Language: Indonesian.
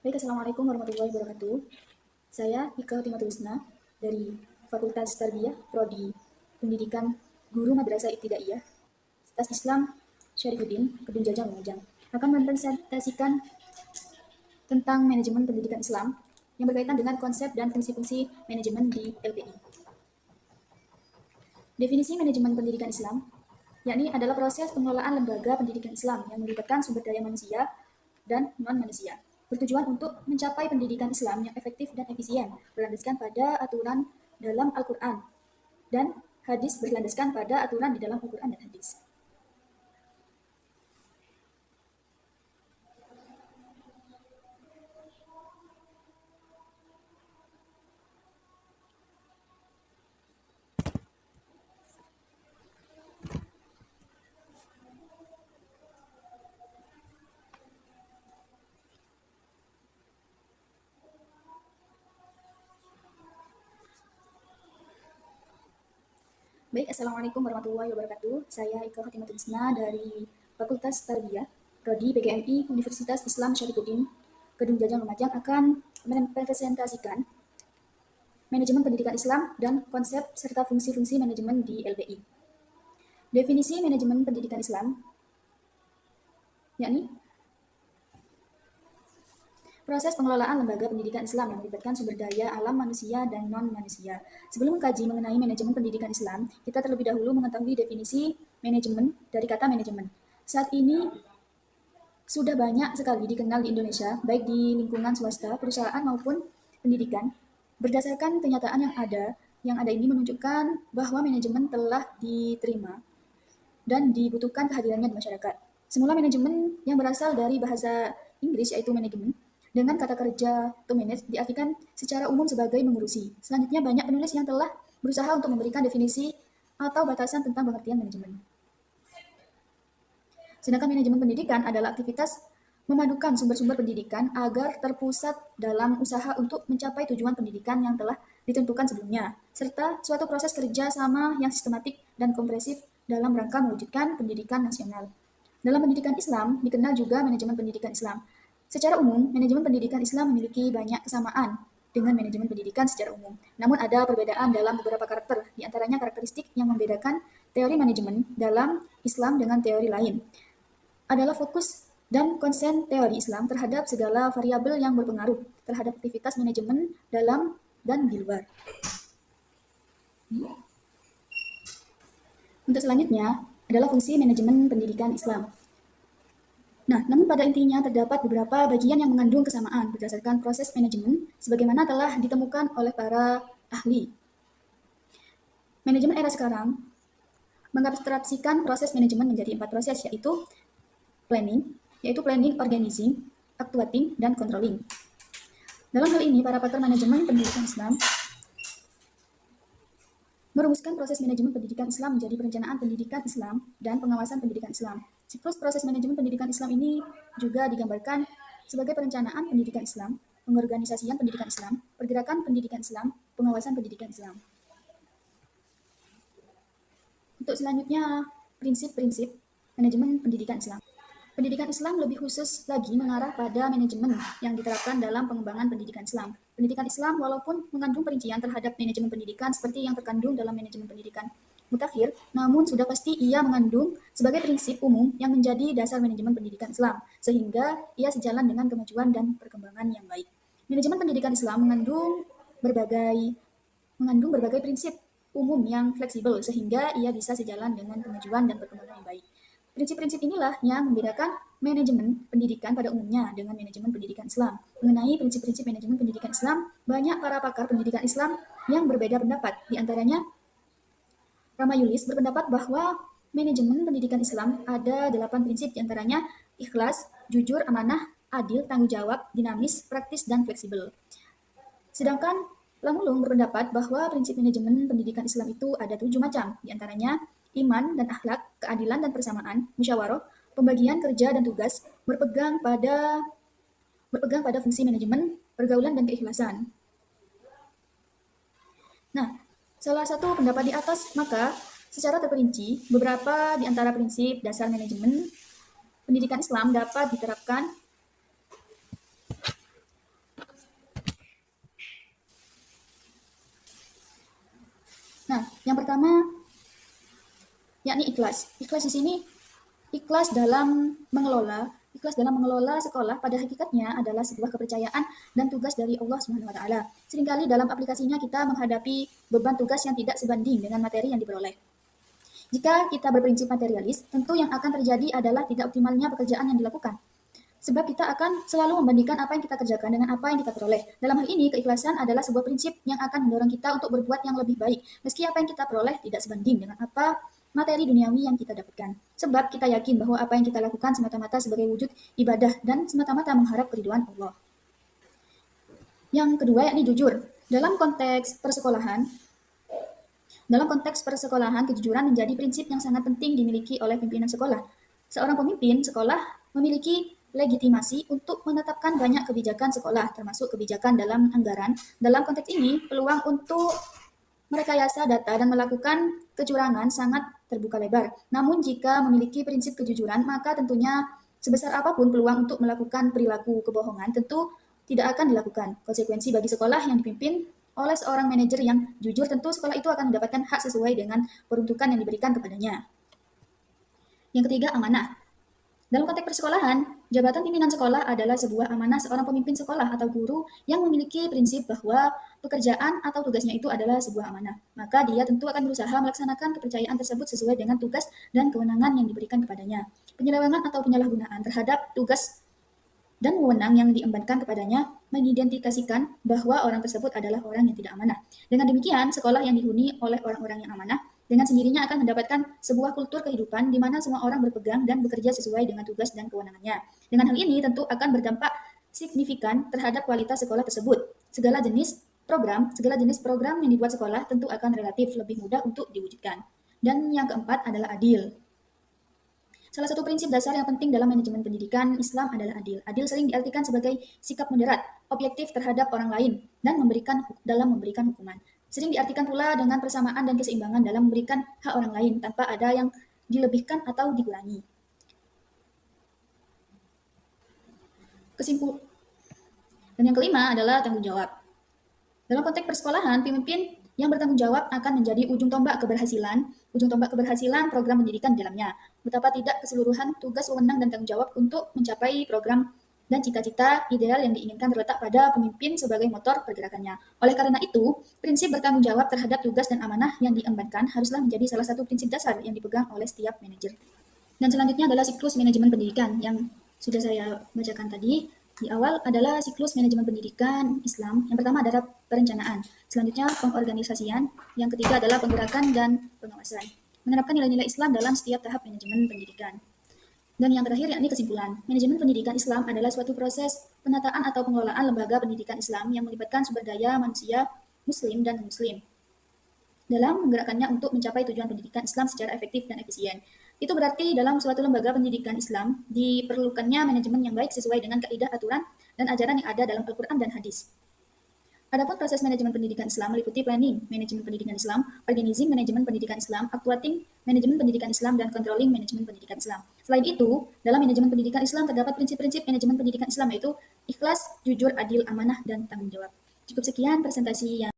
Baik, Assalamualaikum warahmatullahi wabarakatuh. Saya Ika Timatulusna dari Fakultas Tarbiyah, Prodi Pendidikan Guru Madrasah Ibtidaiyah, Universitas Islam Syarifuddin, Kedung Jajang, Lumajang, akan mempresentasikan tentang manajemen pendidikan Islam yang berkaitan dengan konsep dan fungsi-fungsi manajemen di LPI. Definisi manajemen pendidikan Islam yakni adalah proses pengelolaan lembaga pendidikan Islam yang melibatkan sumber daya manusia dan non-manusia, bertujuan untuk mencapai pendidikan Islam yang efektif dan efisien, berlandaskan pada aturan dalam Al-Quran, dan hadis berlandaskan pada aturan di dalam Al-Quran dan hadis. Baik, Assalamualaikum warahmatullahi wabarakatuh. Saya Ika Fatimah Isna dari Fakultas Tarbiyah, Prodi PGMI Universitas Islam Syarifuddin, Kedung Jajang, Lumajang akan mempresentasikan manajemen pendidikan Islam dan konsep serta fungsi-fungsi manajemen di LPI. Definisi manajemen pendidikan Islam yakni proses pengelolaan lembaga pendidikan Islam yang melibatkan sumber daya alam manusia dan non-manusia. Sebelum mengkaji mengenai manajemen pendidikan Islam, kita terlebih dahulu mengetahui definisi manajemen dari kata manajemen. Saat ini sudah banyak sekali dikenal di Indonesia, baik di lingkungan swasta, perusahaan maupun pendidikan. Berdasarkan kenyataan yang ada ini menunjukkan bahwa manajemen telah diterima dan dibutuhkan kehadirannya di masyarakat. Semula manajemen yang berasal dari bahasa Inggris yaitu manajemen dengan kata kerja to manage diartikan secara umum sebagai mengurusi. Selanjutnya banyak penulis yang telah berusaha untuk memberikan definisi atau batasan tentang pengertian manajemen. Sedangkan manajemen pendidikan adalah aktivitas memadukan sumber-sumber pendidikan agar terpusat dalam usaha untuk mencapai tujuan pendidikan yang telah ditentukan sebelumnya, serta suatu proses kerja sama yang sistematik dan komprehensif dalam rangka mewujudkan pendidikan nasional. Dalam pendidikan Islam, dikenal juga manajemen pendidikan Islam. Secara umum, manajemen pendidikan Islam memiliki banyak kesamaan dengan manajemen pendidikan secara umum. Namun ada perbedaan dalam beberapa karakter, di antaranya karakteristik yang membedakan teori manajemen dalam Islam dengan teori lain adalah fokus dan konsen teori Islam terhadap segala variabel yang berpengaruh terhadap aktivitas manajemen dalam dan di luar. Untuk selanjutnya adalah fungsi manajemen pendidikan Islam. Nah, namun pada intinya terdapat beberapa bagian yang mengandung kesamaan berdasarkan proses manajemen sebagaimana telah ditemukan oleh para ahli. Manajemen era sekarang mengabstraksikan proses manajemen menjadi 4 proses, yaitu planning, organizing, actuating, dan controlling. Dalam hal ini, para pakar manajemen pendidikan Islam merumuskan proses manajemen pendidikan Islam menjadi perencanaan pendidikan Islam dan pengawasan pendidikan Islam. Siklus proses manajemen pendidikan Islam ini juga digambarkan sebagai perencanaan pendidikan Islam, pengorganisasian pendidikan Islam, pergerakan pendidikan Islam, pengawasan pendidikan Islam. Untuk selanjutnya, prinsip-prinsip manajemen pendidikan Islam. Pendidikan Islam lebih khusus lagi mengarah pada manajemen yang diterapkan dalam pengembangan pendidikan Islam. Pendidikan Islam walaupun mengandung perincian terhadap manajemen pendidikan seperti yang terkandung dalam manajemen pendidikan mutakhir, namun sudah pasti ia mengandung sebagai prinsip umum yang menjadi dasar manajemen pendidikan Islam, sehingga ia sejalan dengan kemajuan dan perkembangan yang baik. Manajemen pendidikan Islam mengandung berbagai prinsip umum yang fleksibel, sehingga ia bisa sejalan dengan kemajuan dan perkembangan yang baik. Prinsip-prinsip inilah yang membedakan manajemen pendidikan pada umumnya dengan manajemen pendidikan Islam. Mengenai prinsip-prinsip manajemen pendidikan Islam, banyak para pakar pendidikan Islam yang berbeda pendapat. Di antaranya, Ramayulis berpendapat bahwa manajemen pendidikan Islam ada 8 prinsip, di antaranya ikhlas, jujur, amanah, adil, tanggung jawab, dinamis, praktis, dan fleksibel. Sedangkan Lamulung berpendapat bahwa prinsip manajemen pendidikan Islam itu ada 7 macam, di antaranya iman dan akhlak, keadilan dan persamaan, musyawarah, pembagian kerja dan tugas, berpegang pada fungsi manajemen, pergaulan dan keikhlasan. Nah, salah satu pendapat di atas, maka secara terperinci beberapa di antara prinsip dasar manajemen pendidikan Islam dapat diterapkan Nah, yang pertama yakni ikhlas. Ikhlas di sini ikhlas dalam mengelola sekolah pada hakikatnya adalah sebuah kepercayaan dan tugas dari Allah Subhanahu wa taala. Seringkali dalam aplikasinya kita menghadapi beban tugas yang tidak sebanding dengan materi yang diperoleh. Jika kita berprinsip materialis, tentu yang akan terjadi adalah tidak optimalnya pekerjaan yang dilakukan. Sebab kita akan selalu membandingkan apa yang kita kerjakan dengan apa yang kita peroleh. Dalam hal ini, keikhlasan adalah sebuah prinsip yang akan mendorong kita untuk berbuat yang lebih baik, meski apa yang kita peroleh tidak sebanding dengan apa materi duniawi yang kita dapatkan. Sebab kita yakin bahwa apa yang kita lakukan semata-mata sebagai wujud ibadah dan semata-mata mengharap keridhaan Allah. Yang kedua yakni jujur. Dalam konteks persekolahan, kejujuran menjadi prinsip yang sangat penting dimiliki oleh pimpinan sekolah. Seorang pemimpin sekolah memiliki legitimasi untuk menetapkan banyak kebijakan sekolah, termasuk kebijakan dalam anggaran. Dalam konteks ini, peluang untuk merekayasa data dan melakukan kecurangan sangat terbuka lebar. Namun jika memiliki prinsip kejujuran, maka tentunya sebesar apapun peluang untuk melakukan perilaku kebohongan tentu tidak akan dilakukan. Konsekuensi bagi sekolah yang dipimpin oleh seorang manajer yang jujur, tentu sekolah itu akan mendapatkan hak sesuai dengan peruntukan yang diberikan kepadanya. Yang ketiga, amanah. Dalam konteks persekolahan, jabatan pimpinan sekolah adalah sebuah amanah seorang pemimpin sekolah atau guru yang memiliki prinsip bahwa pekerjaan atau tugasnya itu adalah sebuah amanah. Maka dia tentu akan berusaha melaksanakan kepercayaan tersebut sesuai dengan tugas dan kewenangan yang diberikan kepadanya. Penyelewengan atau penyalahgunaan terhadap tugas dan wewenang yang diembankan kepadanya mengidentifikasikan bahwa orang tersebut adalah orang yang tidak amanah. Dengan demikian, sekolah yang dihuni oleh orang-orang yang amanah dengan sendirinya akan mendapatkan sebuah kultur kehidupan di mana semua orang berpegang dan bekerja sesuai dengan tugas dan kewenangannya. Dengan hal ini tentu akan berdampak signifikan terhadap kualitas sekolah tersebut. Segala jenis program yang dibuat sekolah tentu akan relatif lebih mudah untuk diwujudkan. Dan yang keempat adalah adil. Salah satu prinsip dasar yang penting dalam manajemen pendidikan Islam adalah adil. Adil sering diartikan sebagai sikap moderat, objektif terhadap orang lain, dan dalam memberikan hukuman. Sering diartikan pula dengan persamaan dan keseimbangan dalam memberikan hak orang lain tanpa ada yang dilebihkan atau dikurangi. Dan yang kelima adalah tanggung jawab. Dalam konteks persekolahan, pemimpin yang bertanggung jawab akan menjadi ujung tombak keberhasilan program pendidikan di dalamnya. Betapa tidak keseluruhan tugas, wewenang, dan tanggung jawab untuk mencapai program dan cita-cita ideal yang diinginkan terletak pada pemimpin sebagai motor pergerakannya. Oleh karena itu, prinsip bertanggung jawab terhadap tugas dan amanah yang diembankan haruslah menjadi salah satu prinsip dasar yang dipegang oleh setiap manajer. Dan selanjutnya adalah siklus manajemen pendidikan yang sudah saya bacakan tadi. Di awal adalah siklus manajemen pendidikan Islam. Yang pertama adalah perencanaan. Selanjutnya pengorganisasian. Yang ketiga adalah penggerakan dan pengawasan. Menerapkan nilai-nilai Islam dalam setiap tahap manajemen pendidikan. Dan yang terakhir yakni kesimpulan. Manajemen pendidikan Islam adalah suatu proses penataan atau pengelolaan lembaga pendidikan Islam yang melibatkan sumber daya manusia muslim dan non-muslim dalam menggerakkannya untuk mencapai tujuan pendidikan Islam secara efektif dan efisien. Itu berarti dalam suatu lembaga pendidikan Islam diperlukannya manajemen yang baik sesuai dengan kaidah, aturan, dan ajaran yang ada dalam Al-Quran dan Hadis. Adapun proses manajemen pendidikan Islam meliputi planning manajemen pendidikan Islam, organizing manajemen pendidikan Islam, actuating manajemen pendidikan Islam, dan controlling manajemen pendidikan Islam. Selain itu, dalam manajemen pendidikan Islam terdapat prinsip-prinsip manajemen pendidikan Islam yaitu ikhlas, jujur, adil, amanah, dan tanggung jawab. Cukup sekian presentasi yang